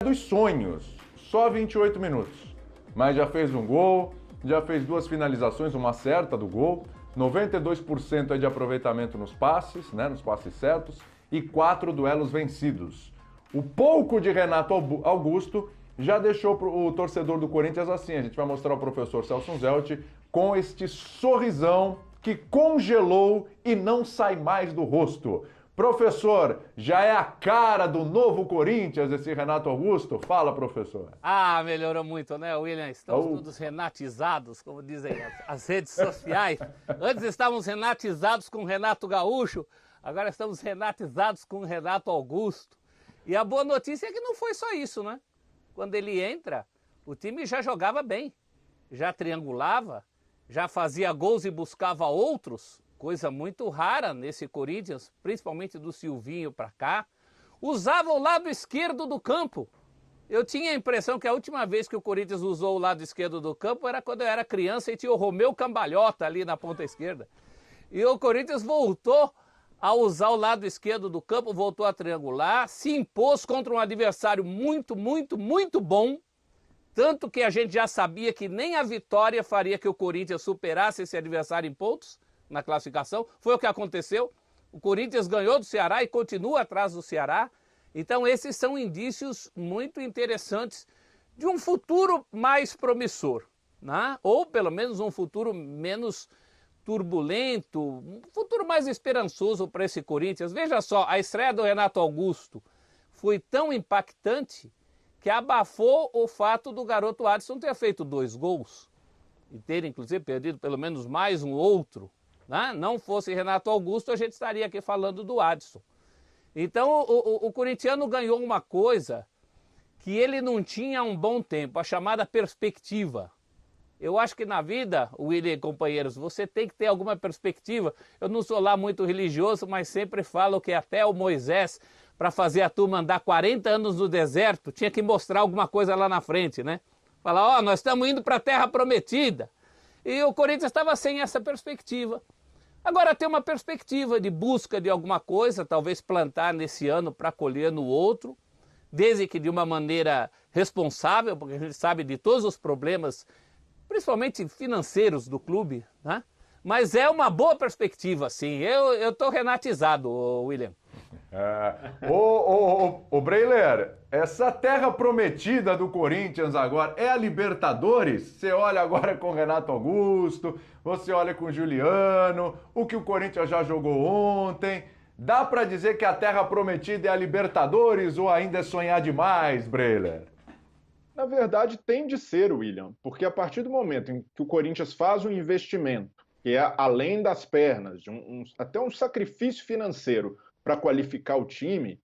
dos sonhos, só 28 minutos. Mas já fez um gol, já fez 2 finalizações, uma certa do gol, 92% é de aproveitamento nos passes, né, nos passes certos, e 4 duelos vencidos. O pouco de Renato Augusto já deixou o torcedor do Corinthians assim. A gente vai mostrar o professor Celso Zelt com este sorrisão que congelou e não sai mais do rosto. Professor, já é a cara do novo Corinthians esse Renato Augusto? Fala, professor. Ah, melhorou muito, né, William? Estamos todos renatizados, como dizem as redes sociais. Antes estávamos renatizados com Renato Gaúcho, agora estamos renatizados com Renato Augusto. E a boa notícia é que não foi só isso, né? Quando ele entra, o time já jogava bem, já triangulava, já fazia gols e buscava outros, coisa muito rara nesse Corinthians, principalmente do Silvinho para cá. Usava o lado esquerdo do campo. Eu tinha a impressão que a última vez que o Corinthians usou o lado esquerdo do campo era quando eu era criança e tinha o Romeu Cambalhota ali na ponta esquerda. E o Corinthians voltou a usar o lado esquerdo do campo, voltou a triangular, se impôs contra um adversário muito bom, tanto que a gente já sabia que nem a vitória faria que o Corinthians superasse esse adversário em pontos na classificação. Foi o que aconteceu. O Corinthians ganhou do Ceará e continua atrás do Ceará. Então esses são indícios muito interessantes de um futuro mais promissor, né? Ou pelo menos um futuro menos turbulento, um futuro mais esperançoso para esse Corinthians. Veja só, a estreia do Renato Augusto foi tão impactante que abafou o fato do garoto Adson ter feito 2 gols e ter inclusive perdido pelo menos mais um outro, né? Não fosse Renato Augusto, a gente estaria aqui falando do Adson. Então o corintiano ganhou uma coisa que ele não tinha há um bom tempo, a chamada perspectiva. Eu acho que na vida, William e companheiros, você tem que ter alguma perspectiva. Eu não sou lá muito religioso, mas sempre falo que até o Moisés, para fazer a turma andar 40 anos no deserto, tinha que mostrar alguma coisa lá na frente, né? Falar, ó, nós estamos indo para a Terra Prometida. E o Corinthians estava sem essa perspectiva. Agora tem uma perspectiva de busca de alguma coisa, talvez plantar nesse ano para colher no outro, desde que de uma maneira responsável, porque a gente sabe de todos os problemas, principalmente financeiros do clube, né? Mas é uma boa perspectiva, sim. Eu estou renatizado, William. Ô Breiler, essa terra prometida do Corinthians agora é a Libertadores? Você olha agora com o Renato Augusto, você olha com o Juliano, o que o Corinthians já jogou ontem. Dá para dizer que a terra prometida é a Libertadores ou ainda é sonhar demais, Breiler? Na verdade, tem de ser, William, porque a partir do momento em que o Corinthians faz um investimento, que é além das pernas, até um sacrifício financeiro para qualificar o time,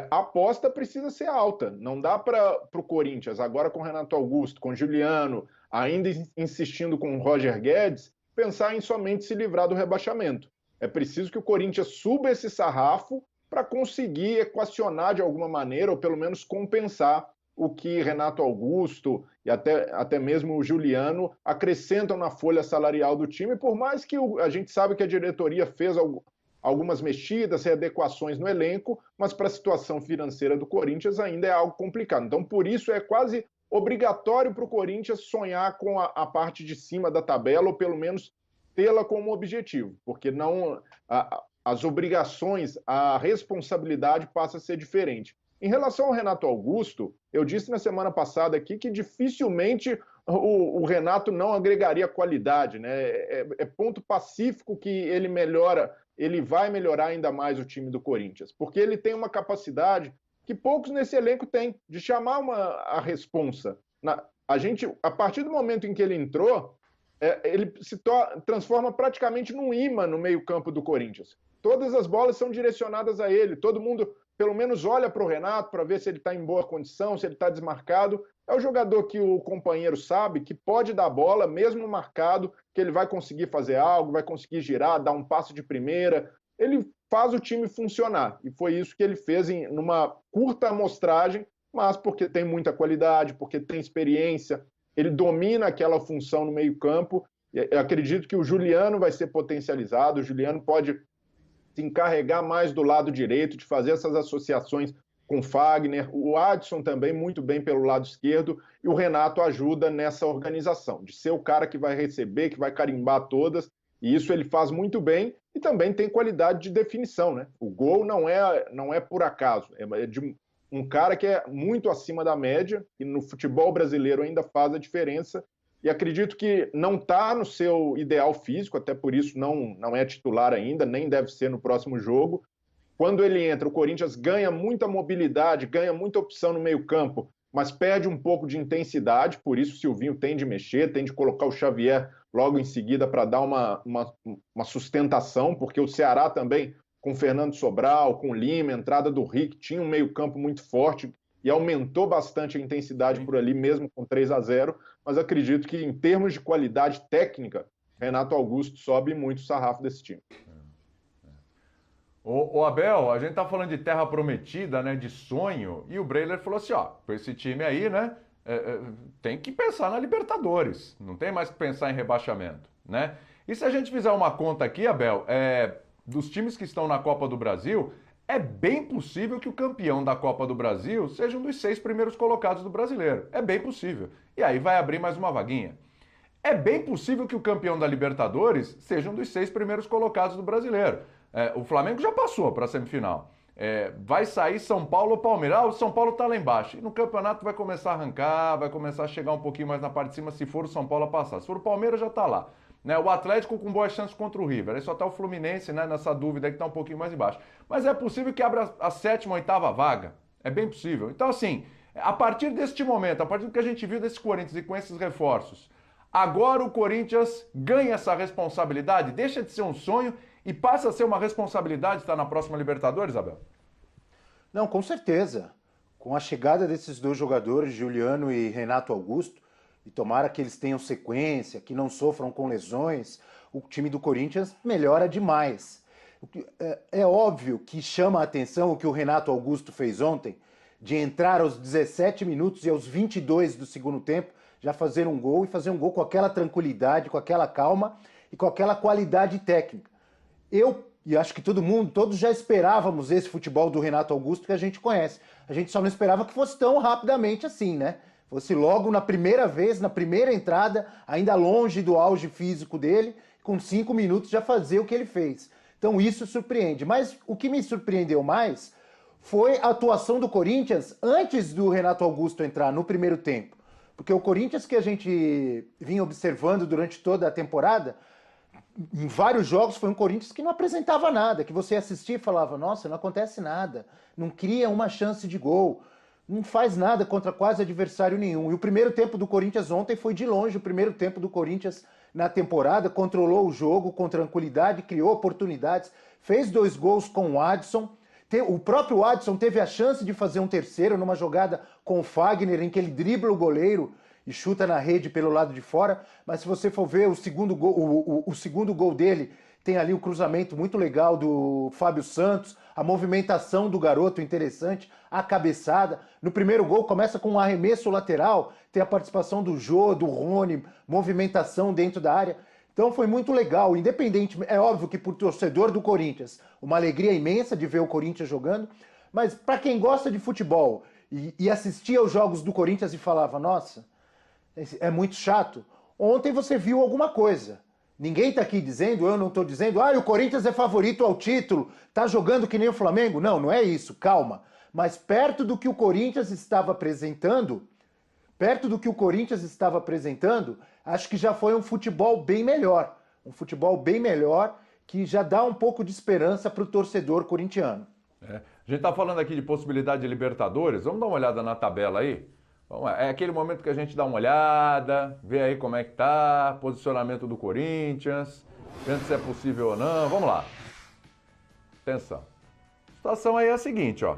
a aposta precisa ser alta. Não dá para o Corinthians, agora com Renato Augusto, com Juliano, ainda insistindo com o Roger Guedes, pensar em somente se livrar do rebaixamento. É preciso que o Corinthians suba esse sarrafo para conseguir equacionar de alguma maneira, ou pelo menos compensar o que Renato Augusto e até mesmo o Juliano acrescentam na folha salarial do time, por mais que a gente sabe que a diretoria fez algumas mexidas, readequações no elenco, mas para a situação financeira do Corinthians ainda é algo complicado. Então, por isso, é quase obrigatório para o Corinthians sonhar com a parte de cima da tabela, ou pelo menos tê-la como objetivo, porque não as obrigações, a responsabilidade passa a ser diferente. Em relação ao Renato Augusto, eu disse na semana passada aqui que dificilmente o Renato não agregaria qualidade, né? É ponto pacífico que ele vai melhorar ainda mais o time do Corinthians, porque ele tem uma capacidade que poucos nesse elenco têm, de chamar a responsa. A partir do momento em que ele entrou, ele se transforma praticamente num imã no meio-campo do Corinthians. Todas as bolas são direcionadas a ele, todo mundo pelo menos olha para o Renato para ver se ele está em boa condição, se ele está desmarcado. É o jogador que o companheiro sabe que pode dar bola, mesmo marcado, que ele vai conseguir fazer algo, vai conseguir girar, dar um passo de primeira. Ele faz o time funcionar, e foi isso que ele fez numa curta amostragem, mas porque tem muita qualidade, porque tem experiência, ele domina aquela função no meio-campo. Eu acredito que o Juliano vai ser potencializado, o Juliano pode se encarregar mais do lado direito, de fazer essas associações com o Fagner, o Adson também muito bem pelo lado esquerdo, e o Renato ajuda nessa organização, de ser o cara que vai receber, que vai carimbar todas, e isso ele faz muito bem, e também tem qualidade de definição, né? O gol não é por acaso, é de um cara que é muito acima da média, e no futebol brasileiro ainda faz a diferença, e acredito que não está no seu ideal físico, até por isso não é titular ainda, nem deve ser no próximo jogo. Quando ele entra, o Corinthians ganha muita mobilidade, ganha muita opção no meio-campo, mas perde um pouco de intensidade, por isso o Silvinho tem de mexer, tem de colocar o Xavier logo em seguida para dar uma sustentação, porque o Ceará também, com o Fernando Sobral, com o Lima, entrada do Rick, tinha um meio-campo muito forte e aumentou bastante a intensidade por ali, mesmo com 3-0, mas acredito que em termos de qualidade técnica, Renato Augusto sobe muito o sarrafo desse time. Ô Abel, a gente tá falando de terra prometida, né, de sonho, e o Breiler falou assim, ó, com esse time aí, né, tem que pensar na Libertadores, não tem mais que pensar em rebaixamento, né? E se a gente fizer uma conta aqui, Abel, dos times que estão na Copa do Brasil, é bem possível que o campeão da Copa do Brasil seja um dos 6 primeiros colocados do Brasileiro, é bem possível, e aí vai abrir mais uma vaguinha. É bem possível que o campeão da Libertadores seja um dos 6 primeiros colocados do Brasileiro. O Flamengo já passou para a semifinal. Vai sair São Paulo ou Palmeiras. O São Paulo está lá embaixo. E no campeonato vai começar a arrancar, vai começar a chegar um pouquinho mais na parte de cima se for o São Paulo a passar. Se for o Palmeiras, já está lá. O Atlético com boas chances contra o River. Aí só está o Fluminense, né, nessa dúvida que está um pouquinho mais embaixo. Mas é possível que abra a 7ª, 8ª vaga. É bem possível. Então, assim, a partir deste momento, a partir do que a gente viu desse Corinthians e com esses reforços, agora o Corinthians ganha essa responsabilidade, deixa de ser um sonho e passa a ser uma responsabilidade estar na próxima Libertadores, Abel? Não, com certeza. Com a chegada desses 2 jogadores, Juliano e Renato Augusto, e tomara que eles tenham sequência, que não sofram com lesões, o time do Corinthians melhora demais. É óbvio que chama a atenção o que o Renato Augusto fez ontem, de entrar aos 17 minutos e aos 22 do segundo tempo, já fazer um gol, e fazer um gol com aquela tranquilidade, com aquela calma e com aquela qualidade técnica. Eu, e acho que todos já esperávamos esse futebol do Renato Augusto que a gente conhece. A gente só não esperava que fosse tão rapidamente assim, né? Fosse logo na primeira vez, na primeira entrada, ainda longe do auge físico dele, com 5 minutos já fazer o que ele fez. Então isso surpreende. Mas o que me surpreendeu mais foi a atuação do Corinthians antes do Renato Augusto entrar no primeiro tempo. Porque o Corinthians que a gente vinha observando durante toda a temporada, em vários jogos foi um Corinthians que não apresentava nada, que você assistia e falava, nossa, não acontece nada, não cria uma chance de gol, não faz nada contra quase adversário nenhum. E o primeiro tempo do Corinthians ontem foi de longe o primeiro tempo do Corinthians na temporada, controlou o jogo com tranquilidade, criou oportunidades, fez 2 gols com o Adson. O próprio Adson teve a chance de fazer um terceiro numa jogada com o Fagner, em que ele dribla o goleiro e chuta na rede pelo lado de fora, mas se você for ver o segundo gol dele, tem ali o cruzamento muito legal do Fábio Santos, a movimentação do garoto interessante, a cabeçada. No primeiro gol começa com um arremesso lateral, tem a participação do Jô, do Rony, movimentação dentro da área. Então foi muito legal, independente, é óbvio que por torcedor do Corinthians, uma alegria imensa de ver o Corinthians jogando, mas para quem gosta de futebol e assistia aos jogos do Corinthians e falava, nossa, é muito chato, ontem você viu alguma coisa. Ninguém está aqui dizendo, eu não estou dizendo, o Corinthians é favorito ao título, tá jogando que nem o Flamengo. Não, não é isso, calma. Mas perto do que o Corinthians estava apresentando, acho que já foi um futebol bem melhor. Um futebol bem melhor que já dá um pouco de esperança para o torcedor corintiano. A gente está falando aqui de possibilidade de Libertadores, vamos dar uma olhada na tabela aí? É aquele momento que a gente dá uma olhada, vê aí como é que tá, posicionamento do Corinthians, vendo se é possível ou não. Vamos lá. Atenção. A situação aí é a seguinte, ó.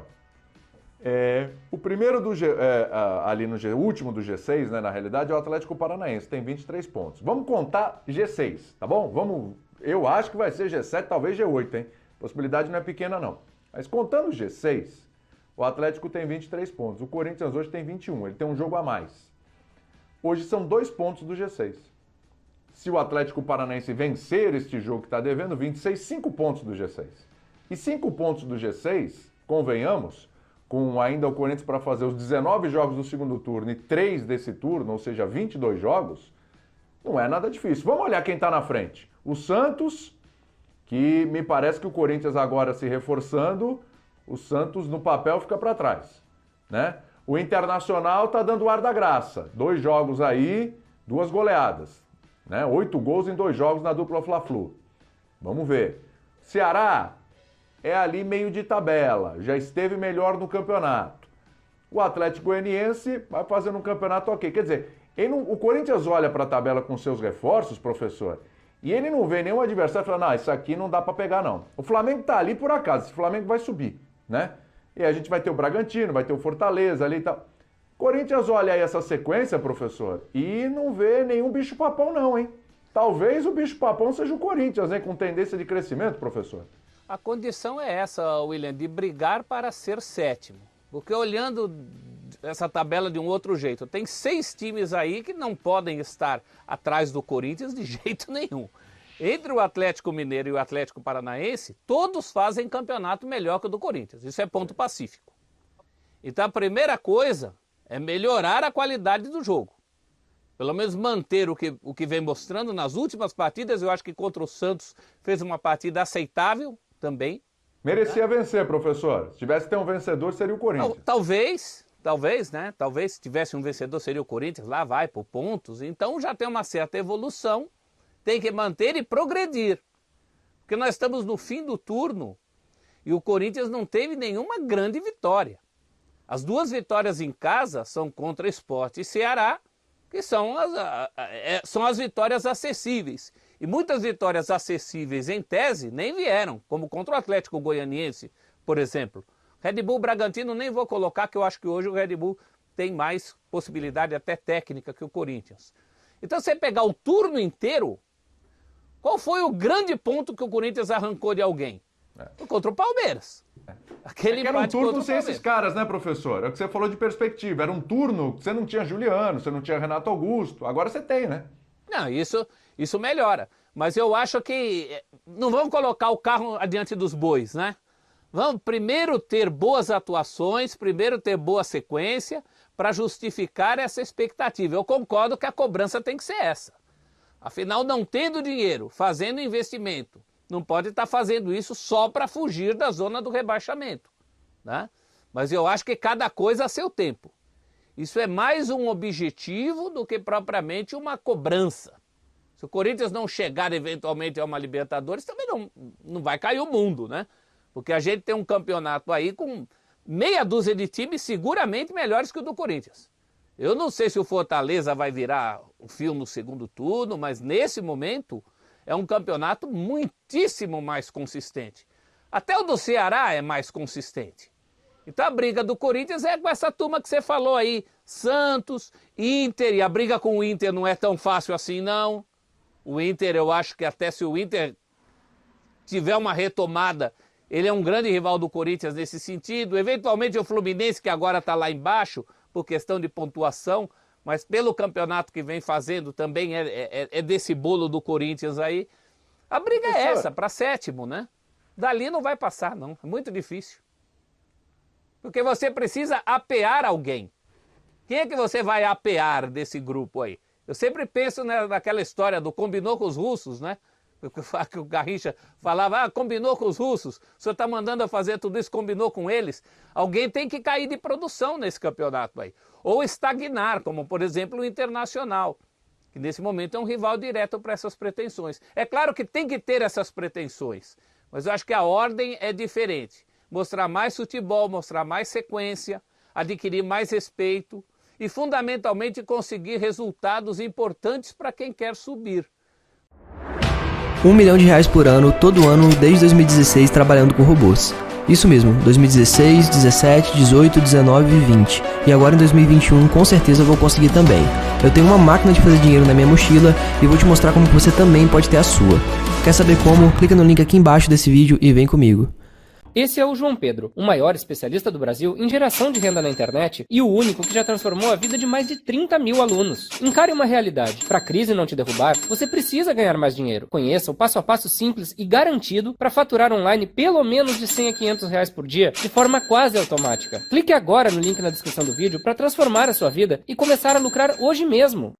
O primeiro do ali no último do G6, né, na realidade, é o Atlético Paranaense, tem 23 pontos. Vamos contar G6, tá bom? Eu acho que vai ser G7, talvez G8, hein? Possibilidade não é pequena, não. Mas contando o G6, o Atlético tem 23 pontos, o Corinthians hoje tem 21, ele tem um jogo a mais. Hoje são 2 pontos do G6. Se o Atlético Paranaense vencer este jogo que está devendo, 26, 5 pontos do G6. E 5 pontos do G6, convenhamos, com ainda o Corinthians para fazer os 19 jogos do segundo turno e 3 desse turno, ou seja, 22 jogos, não é nada difícil. Vamos olhar quem está na frente. O Santos, que me parece que o Corinthians agora se reforçando, o Santos no papel fica para trás, né? O Internacional está dando o ar da graça. 2 jogos aí, 2 goleadas, né? 8 gols em 2 jogos na dupla Fla-Flu. Vamos ver. Ceará é ali meio de tabela, já esteve melhor no campeonato. O Atlético Goianiense vai fazendo um campeonato ok. Quer dizer, o Corinthians olha para a tabela com seus reforços, professor, e ele não vê nenhum adversário e fala, não, isso aqui não dá para pegar não. O Flamengo está ali por acaso, esse Flamengo vai subir, né? E aí a gente vai ter o Bragantino, vai ter o Fortaleza ali e tal. Corinthians olha aí essa sequência, professor, e não vê nenhum bicho-papão não, hein? Talvez o bicho-papão seja o Corinthians, hein? Com tendência de crescimento, professor. A condição é essa, William, de brigar para ser 7º. Porque olhando essa tabela de um outro jeito, tem 6 times aí que não podem estar atrás do Corinthians de jeito nenhum. Entre o Atlético Mineiro e o Atlético Paranaense, todos fazem campeonato melhor que o do Corinthians. Isso é ponto pacífico. Então a primeira coisa é melhorar a qualidade do jogo. Pelo menos manter o que vem mostrando nas últimas partidas. Eu acho que contra o Santos fez uma partida aceitável também. Merecia vencer, professor. Se tivesse que ter um vencedor, seria o Corinthians. Talvez, né? Talvez se tivesse um vencedor seria o Corinthians. Lá vai por pontos. Então já tem uma certa evolução. Tem que manter e progredir. Porque nós estamos no fim do turno e o Corinthians não teve nenhuma grande vitória. As 2 vitórias em casa são contra Sport e Ceará, que são as vitórias acessíveis. E muitas vitórias acessíveis em tese nem vieram, como contra o Atlético Goianiense, por exemplo. Red Bull Bragantino nem vou colocar, que eu acho que hoje o Red Bull tem mais possibilidade até técnica que o Corinthians. Então você pegar o turno inteiro, qual foi o grande ponto que o Corinthians arrancou de alguém? Contra o Palmeiras. Aquele era um turno sem esses caras, né, professor? É o que você falou de perspectiva. Era um turno que você não tinha Juliano, você não tinha Renato Augusto. Agora você tem, né? Não, isso melhora. Mas eu acho que não vamos colocar o carro adiante dos bois, né? Vamos primeiro ter boas atuações, primeiro ter boa sequência para justificar essa expectativa. Eu concordo que a cobrança tem que ser essa. Afinal, não tendo dinheiro, fazendo investimento, não pode estar fazendo isso só para fugir da zona do rebaixamento, né? Mas eu acho que cada coisa a seu tempo. Isso é mais um objetivo do que propriamente uma cobrança. Se o Corinthians não chegar eventualmente a uma Libertadores, também não vai cair o mundo, né? Porque a gente tem um campeonato aí com meia dúzia de times seguramente melhores que o do Corinthians. Eu não sei se o Fortaleza vai virar o fio no segundo turno, mas nesse momento é um campeonato muitíssimo mais consistente. Até o do Ceará é mais consistente. Então a briga do Corinthians é com essa turma que você falou aí, Santos, Inter, e a briga com o Inter não é tão fácil assim não. O Inter, eu acho que até se o Inter tiver uma retomada, ele é um grande rival do Corinthians nesse sentido. Eventualmente o Fluminense, que agora está lá embaixo, por questão de pontuação, mas pelo campeonato que vem fazendo também é desse bolo do Corinthians aí. A briga é essa, para 7º, né? Dali não vai passar, não. É muito difícil. Porque você precisa apear alguém. Quem é que você vai apear desse grupo aí? Eu sempre penso naquela história do combinou com os russos, né? Que o Garrincha falava, combinou com os russos, o senhor está mandando eu fazer tudo isso, combinou com eles. Alguém tem que cair de produção nesse campeonato aí. Ou estagnar, como por exemplo o Internacional, que nesse momento é um rival direto para essas pretensões. É claro que tem que ter essas pretensões, mas eu acho que a ordem é diferente. Mostrar mais futebol, mostrar mais sequência, adquirir mais respeito e fundamentalmente conseguir resultados importantes para quem quer subir. R$1 milhão por ano, todo ano, desde 2016, trabalhando com robôs. Isso mesmo, 2016, 17, 18, 19 e 20. E agora em 2021, com certeza vou conseguir também. Eu tenho uma máquina de fazer dinheiro na minha mochila e vou te mostrar como você também pode ter a sua. Quer saber como? Clica no link aqui embaixo desse vídeo e vem comigo. Esse é o João Pedro, o maior especialista do Brasil em geração de renda na internet e o único que já transformou a vida de mais de 30 mil alunos. Encare uma realidade. Para a crise não te derrubar, você precisa ganhar mais dinheiro. Conheça o passo a passo simples e garantido para faturar online pelo menos de 100 a 500 reais por dia de forma quase automática. Clique agora no link na descrição do vídeo para transformar a sua vida e começar a lucrar hoje mesmo.